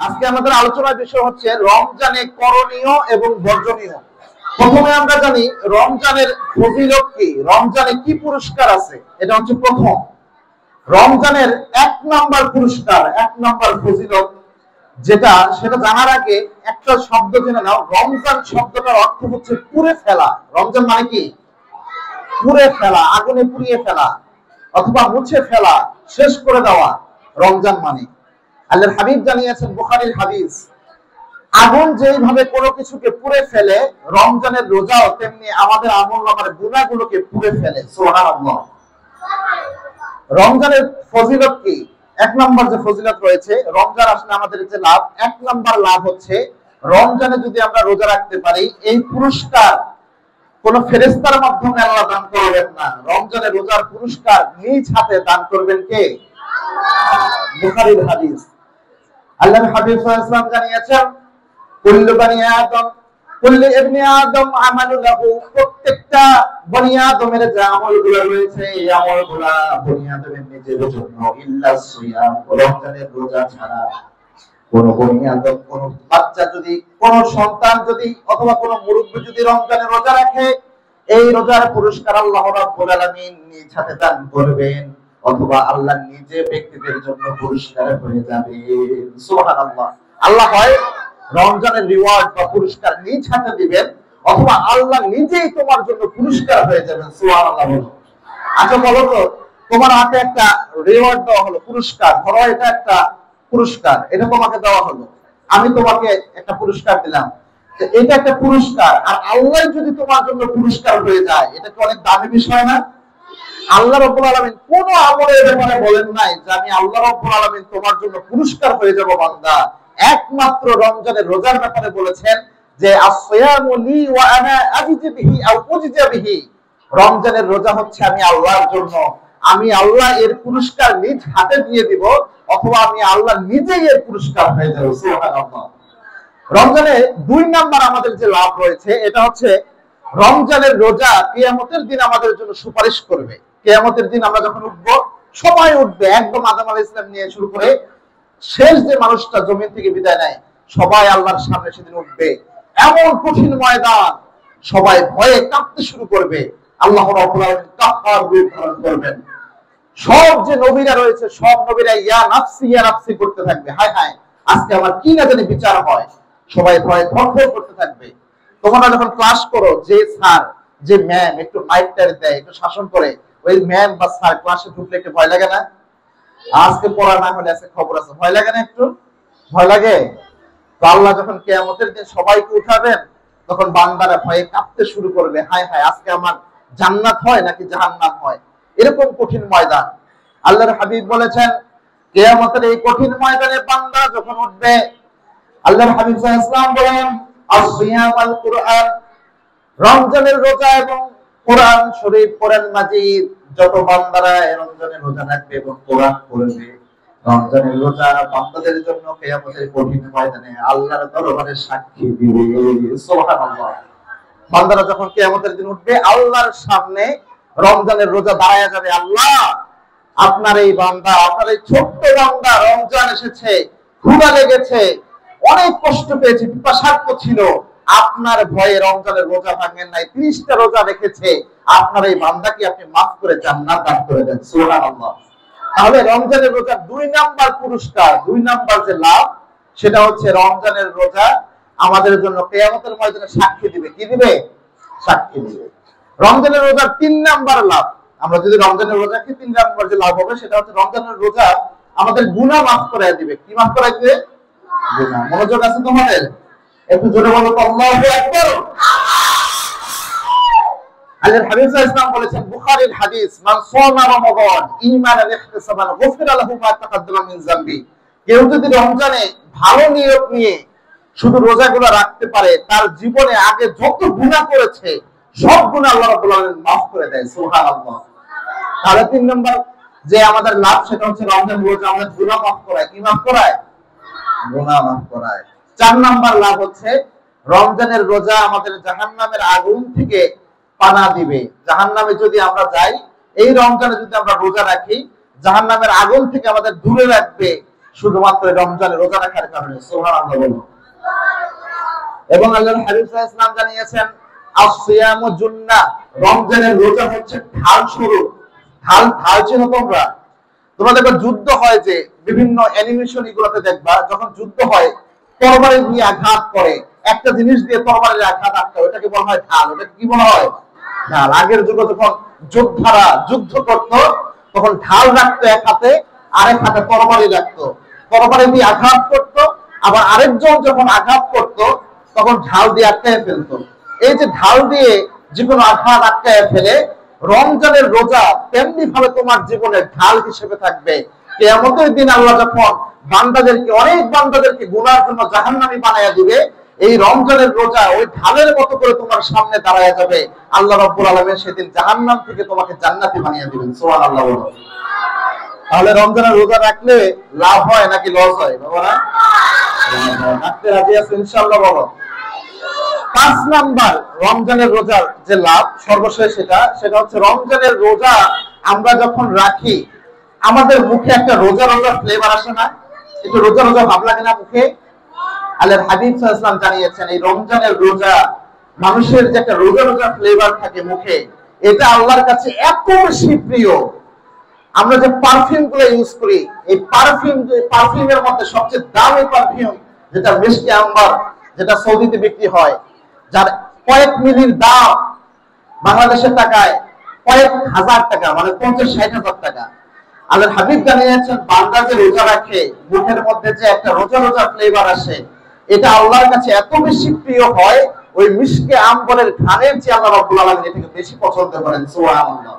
আজকে আমাদের আলোচনার বিষয় হচ্ছে রমজানে করণীয় এবং বর্জনীয়। প্রথমে আমরা জানি রমজানের ফজিলত কি, রমজানে কি পুরস্কার আছে। এটা হচ্ছে প্রথম রমজানের 1 নাম্বার পুরস্কার, 1 নাম্বার ফজিলত যেটা, সেটা জানার আগে একটা শব্দ জেনে নাও। রমজান শব্দটার অর্থ হচ্ছে পুড়ে ফেলা। রমজান মানে কি? পুড়ে ফেলা, আগুনে পুড়িয়ে ফেলা অথবা মুছে ফেলা, শেষ করে দেওয়া রমজান মানে। আল্লাহর হাবিব জানিয়েছেন, বুখারীর হাদিস, আগুন যেইভাবে কোনো কিছুকে পুড়ে ফেলে, রমজানের রোজাও তেমনি আমাদের আমলনামার গুনাহগুলোকে পুড়ে ফেলে। সুবহানাল্লাহ। রমজানের ফজিলত কি? 1 নাম্বার যে ফজিলত রয়েছে, রমজান আসলে আমাদের যে লাভ, 1 নাম্বার লাভ হচ্ছে রমজানে যদি আমরা রোজা রাখতে পারি, এই পুরস্কার কোন ফেরেশতার মাধ্যমে আল্লাহ দান করবেন না। রমজানে রোজার পুরস্কার নিজ হাতে দান করবেন কে? বুখারীর হাদিস। আল্লাহর হাবিব সাল্লাল্লাহু আলাইহি ওয়াসাল্লাম জানিয়েছেন, কুল্লু বনি আদম কুল্লু ইবনি আদম আমালু লাহু, প্রত্যেকটা বনি আদমের যে আমলগুলো রয়েছে, এই আমলগুলো বনি আদমের নিজের জন্য, ইল্লা সিয়াম, রমজানের রোজা ছাড়া। কোন বনি আদম, কোন বাচ্চা যদি, কোন সন্তান যদি অথবা কোন মুরব্বি যদি রমজানের রোজা রাখে, এই রোজার পুরস্কার আল্লাহ রাব্বুল আলামিন নিজ হাতে দান করবেন, অথবা আল্লাহ নিজে ব্যক্তিদের জন্য পুরস্কার হয়ে যাবে। সুবহানাল্লাহ। আল্লাহ হয় রমজানের রিওয়ার্ড বা পুরস্কার নিজ হাতে দিবেন, অথবা আল্লাহ নিজেই তোমার জন্য পুরস্কার হয়ে যাবেন। সুবহানাল্লাহ। আচ্ছা বলো তো, তোমার হাতে একটা রিওয়ার্ড দেওয়া হলো, পুরস্কার, ধরো এটা একটা পুরস্কার, এটা তোমাকে দেওয়া হলো, আমি তোমাকে একটা পুরস্কার দিলাম, এটা একটা পুরস্কার, আর আল্লাহ যদি তোমার জন্য পুরস্কার হয়ে যায়, এটা কি অনেক দামি বিষয় না? আল্লাহ রাব্বুল আলামিন কোন আমলের ব্যাপারে বলেন নাই যে আমি আল্লাহ রাব্বুল আলামিন তোমার জন্য পুরস্কার হয়ে যাব বান্দা। একমাত্র রমজানের রোজার ব্যাপারে বলেছেন যে আসিয়ামু লি ওয়া আনা আজিজু বিহি আও উজিজু বিহি, রমজানের রোজা হচ্ছে আমি আল্লাহর জন্য, আমি আল্লাহ এর পুরস্কার নিজ হাতে দিয়ে দিব, অথবা আমি আল্লাহ নিজেই এর পুরস্কার হয়ে যাব। সুবহানাল্লাহ। রমজানে 2 নাম্বার আমাদের যে লাভ রয়েছে, এটা হচ্ছে রমজানের রোজা কিয়ামতের দিন আমাদের জন্য সুপারিশ করবে। কিয়ামতের দিন আমরা যখন উঠবো, সবাই উঠবে, একদম আদম আলাইহিস সালাম নিয়ে শুরু করে শেষ যে মানুষটা জমিন থেকে বিদায় নেয়, সবাই আল্লাহর সামনে সেদিন উঠবে। এমন কঠিন ময়দান, সবাই ভয়ে কাঁপতে শুরু করবে। আল্লাহ রাব্বুল আলামিন কাফার রূপ ধারণ করবেন। সব যে নবীরা রয়েছে, সব নবীরা ইয়া নাফসি করতে থাকবে, হায় হায় আজকে আমার কি না জানি বিচার হয়। সবাই ভয়ে থরথর করতে থাকবে। তোমরা যখন ক্লাস করো, যে স্যার, যে ম্যাম একটু মাইকটার দেয়, একটু শাসন করে, ওই ম্যাম বা স্যার ক্লাসে ঢুকলে একটু ভয় লাগে না? আজকে পড়া না হলে আজকে খবর আছে, ভয় লাগে না? একটু ভয় লাগে। তো আল্লাহ যখন কিয়ামতের দিন সবাইকে উঠাবেন, তখন বান্দারা ভয়ে কাঁপতে শুরু করবে, হায় হায় আজকে আমার জান্নাত হয় নাকি জাহান্নাম হয়। এরকম কঠিন ময়দান। আল্লাহর হাবিব বলেছেন, কিয়ামতের এই কঠিন ময়দানে বান্দা যখন উঠবে, আল্লাহর হাবিব সাল্লাল্লাহু আলাইহি ওয়াসাল্লাম বলেন, আসিয়াম আল কুরআন, রমজানের রোজা এবং কোরআন শরীফ, কোরআন মাজিদ, যত বান্দারা রমজানের রোজা রাখবে এবং কোরআন পড়বে, রমজানের রোজা বান্দাদের জন্য কিয়ামতের কঠিন ময়দানে আল্লাহর দরবারে সাক্ষী দিবে। সুবহানাল্লাহ। বান্দারা যখন কিয়ামতের দিন উঠবে, আল্লাহর সামনে রমজানের রোজা দাঁড়ায়া যাবে, আল্লাহ আপনার এই বান্দা, আপনার এই ছোট্ট বান্দা, রমজান এসেছে, ক্ষুধা লেগেছে, অনেক কষ্ট পেয়েছে, পিপাসার্ত ছিল, আপনার ভয়ে রমজানের রোজা ভাঙেন নাই, 30টা রোজা রেখেছে, আপনার এই বান্দাকে আপনি মাফ করে জান্নাত দান করে দেন। সুবহানাল্লাহ। তাহলে রমজানের রোজা 2 নাম্বার পুরস্কার, 2 নাম্বার যে লাভ, সেটা হচ্ছে রমজানের রোজা আমাদের জন্য কিয়ামতের ময়দানে সাক্ষী দিবে। কি দিবে? সাক্ষী দিবে। রমজানের রোজার 3 নাম্বার লাভ, আমরা যদি রমজানের রোজা কি 3 নাম্বার যে লাভ হবে, সেটা হচ্ছে রমজানের রোজা আমাদের গুনাহ মাফ করে দিবে। কি মাফ করে দিবে? গুনাহ। মনোযোগ আছে তোমাদের? একটু জোরে বলো তো, আল্লাহু আকবার। আল্লাহর হাবিব সাল্লাল্লাহু আলাইহি ওয়াসাল্লাম বলেছেন, বুখারীর হাদিস, মান সামা রমাদান ঈমানান ইহতিসাবান গুফিরা লাহু মা তাকাদ্দামা মিন যামবি, কেউ যদি রমজানে ভালো নিয়ত নিয়ে শুধু রোজাগুলো রাখতে পারে, তার জীবনে আগে যত গুনাহ করেছে সব গুনাহ আল্লাহ রাব্বুল আলামিন মাফ করে দেয়। সুবহানাল্লাহ। তাহলে 3 নাম্বার যে আমাদের লাভ, সেটা হচ্ছে রমজান রোজা আমাদের গুনাহ মাফ করায়। কি মাফ করায়? গুনাহ মাফ করায়। 4 নাম্বার লাভ হচ্ছে রমজানের রোজা আমাদের জাহান্নামের আগুন থেকে পানা দিবে। জাহান্নামে যদি আমরা যাই, এই রমজানে যদি আমরা রোজা রাখি, জাহান্নামের আগুন থেকে আমাদের দূরে রাখবে। শুধুমাত্র রমজানে রোজা রাখার কারণে। সুবহানাল্লাহ বলুন। এবং আল্লাহর হাবিব সাল্লাল্লাহু আলাইহি ওয়াসাল্লাম জানিয়েছেন আসিয়ামু জুন্নাহ, রমজানের রোজা হচ্ছে ঢাল স্বরূপ। ঢাল চিনো তোমরা? তোমরা দেখবে যুদ্ধ হয় যে বিভিন্ন অ্যানিমেশন এগুলোতে দেখবা, যখন যুদ্ধ হয় তরবারি দিয়ে আঘাত করে, একটা জিনিস দিয়ে তরবারির আঘাত আসতে, ওটাকে বলা হয় ঢাল। ওটাকে কি বলা হয়? ঢাল। আগের যুগে যখন যোদ্ধারা যুদ্ধ করত তখন ঢাল রাখতো এক হাতে, আরেক হাতে তরবারি রাখতো, তরবারি দিয়ে আঘাত করত, আবার আরেকজন যখন আঘাত করত তখন ঢাল দিয়ে আটকায় ফেলতো। এই যে ঢাল দিয়ে যে কোনো আঘাত আটকায় ফেলে, রমজানের রোজা তেমনি ভাবে তোমার জীবনের ঢাল হিসেবে থাকবে। কিয়ামতের দিন আল্লাহ যখন বান্দাদেরকে, অনেক বান্দাদেরকে গুনার জন্য জাহান্নামী বানায়া দিবে, এই রমজানের রোজা ওই ঢালের মতো করে তোমার সামনে দাঁড়ায় যাবে। আল্লাহ রাব্বুল আলামিন সেদিন জাহান্নাম থেকে তোমাকে জান্নাতি বানিয়ে দিবেন। সুবহানাল্লাহ বলো। তাহলে রমজানের রোজা রাখলে লাভ হয় নাকি লস হয় বাবারা? রাখতে রাজি আছো ইনশাআল্লাহ বলো। 5 নাম্বার রমজানের রোজার যে লাভ সর্বশেষ সেটা হচ্ছে রমজানের রোজা আমরা যখন রাখি আমাদের মুখে একটা রোজা রোজা ফ্লেভার আসে না? একটু রোজা রোজা ভাব লাগে না মুখে? আল্লাহর হাবিব সাল্লাল্লাহু আলাইহি ওয়াসাল্লাম জানিয়েছেন এই রমজানের রোজা মানুষের যে একটা রোজা রোজা ফ্লেভার থাকে মুখে, এটা আল্লাহর কাছে এত বেশি প্রিয়। আমরা যে পারফিউম গুলো ইউজ করি, এই পারফিউমের মধ্যে সবচেয়ে দামি পারফিউম যেটা মিশকে আম্বার, যেটা সৌদিতে বিক্রি হয়, যার কয়েক মিলির দাম বাংলাদেশের টাকায় কয়েক হাজার টাকা, মানে 50-60 হাজার টাকা। আল্লাহর হাবিব জানিয়েছেন বান্দা যে রোজা রাখে মুখের মধ্যে যে একটা রোজা রোজা ফ্লেভার আসে, এটা আল্লাহর কাছে এত বেশি প্রিয় হয়, ওই মিশকে আম্বরের ঘ্রাণের চেয়ে আল্লাহ রাব্বুল আলামিন এটাকে বেশি পছন্দ করেন। সুবহানাল্লাহ।